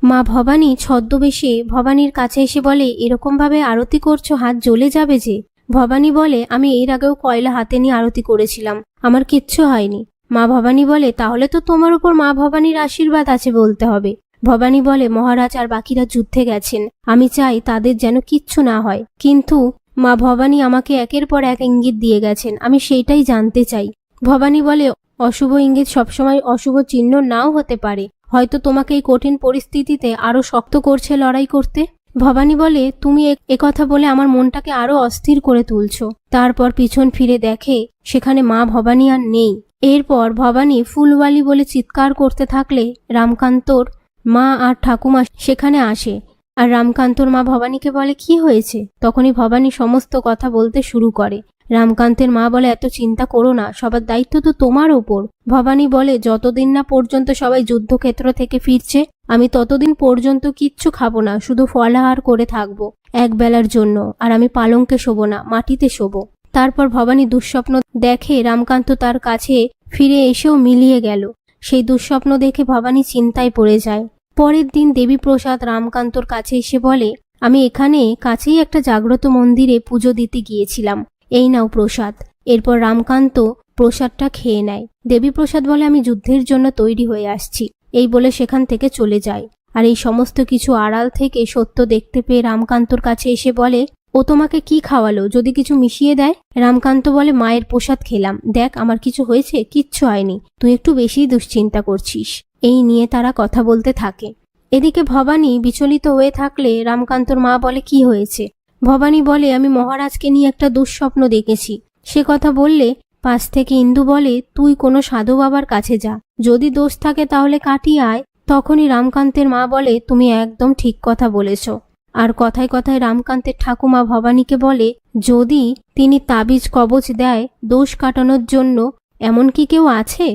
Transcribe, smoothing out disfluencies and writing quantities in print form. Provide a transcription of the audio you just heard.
মা ভবানী ছদ্মবেশে ভবানীর কাছে এসে বলে, এরকম ভাবে আরতি করছো, হাত জ্বলে যাবে যে। ভবানী বলে, আমি এর আগেও কয়লা হাতে নিয়ে আরতি করেছিলাম, আমার কিচ্ছু হয়নি। মা ভবানী বলে, তাহলে তো তোমার উপর মা ভবানীর আশীর্বাদ আছে বলতে হবে। ভবানী বলে, মহারাজ আর বাকিরা যুদ্ধে গেছেন, আমি চাই তাদের যেন কিচ্ছু না হয়, কিন্তু মা ভবানী আমাকে একের পর এক ইঙ্গিত দিয়ে গেছেন, আমি সেইটাই জানতে চাই। ভবানী বলে, অশুভ ইঙ্গিত সবসময় অশুভ চিহ্ন নাও হতে পারে, হয়তো তোমাকে এই কঠিন পরিস্থিতিতে আরো শক্ত করছে লড়াই করতে। ভবানী বলে, তুমি একথা বলে আমার মনটাকে আরো অস্থির করে তুলছো। তারপর পিছন ফিরে দেখে সেখানে মা ভবানী আর নেই। এরপর ভবানী ফুলওয়ালি বলে চিৎকার করতে থাকলে রামকান্তর মা আর ঠাকুমা সেখানে আসে। আর রামকান্তর মা ভবানীকে বলে, কি হয়েছে? তখনই ভবানী সমস্ত কথা বলতে শুরু করে। রামকান্তের মা বলে, এত চিন্তা করো না, সবার দায়িত্ব তো তোমার ওপর। ভবানী বলে, যতদিন না পর্যন্ত সবাই যুদ্ধক্ষেত্র থেকে ফিরছে আমি ততদিন পর্যন্ত কিচ্ছু খাবো না, শুধু ফলাহার করে থাকবো এক বেলার জন্য, আর আমি পালঙ্কে শোবো না, মাটিতে শোবো। তারপর ভবানী দুঃস্বপ্ন দেখে রামকান্ত তার কাছে ফিরে এসেও মিলিয়ে গেল। সেই দুঃস্বপ্ন দেখে ভবানী চিন্তায় পড়ে যায়। পরের দিন দেবীপ্রসাদ রামকান্তর কাছে এসে বলে, আমি এখানে কাছেই একটা জাগ্রত মন্দিরে পুজো দিতে গিয়েছিলাম, এই নাও প্রসাদ। এরপর রামকান্ত প্রসাদটা খেয়ে নেয়। দেবীপ্রসাদ বলে, আমি যুদ্ধের জন্য তৈরি হয়ে আসছি, এই বলে সেখান থেকে চলে যায়। আর এই সমস্ত কিছু আড়াল থেকে সত্য দেখতে পেয়ে রামকান্তর কাছে এসে বলে, ও তোমাকে কি খাওয়ালো, যদি কিছু মিশিয়ে দেয়? রামকান্ত বলে, মায়ের প্রসাদ খেলাম, দেখ আমার কিছু হয়েছে? কিচ্ছু হয়নি, তুই একটু বেশি দুশ্চিন্তা করছিস। এই নিয়ে তারা কথা বলতে থাকে। এদিকে ভবানী বিচলিত হয়ে থাকলে রামকান্তর মা বলে, কি হয়েছে? ভবানী বলে, আমি মহারাজকে নিয়ে একটা দুঃস্বপ্ন দেখেছি। সে কথা বললে পাশ থেকে ইন্দু বলে, তুই কোনো সাধু বাবার কাছে যা, যদি দোষ থাকে তাহলে কাটিয়ে আয়। তখনই রামকান্তের মা বলে, তুমি একদম ঠিক কথা বলেছ। আর কথায় কথায় রামকান্তের ঠাকুমা ভবানীকে বলে, যদি তিনি তাবিজ কবচ দেয় দোষ কাটানোর জন্য, এমন কি কেউ আছে?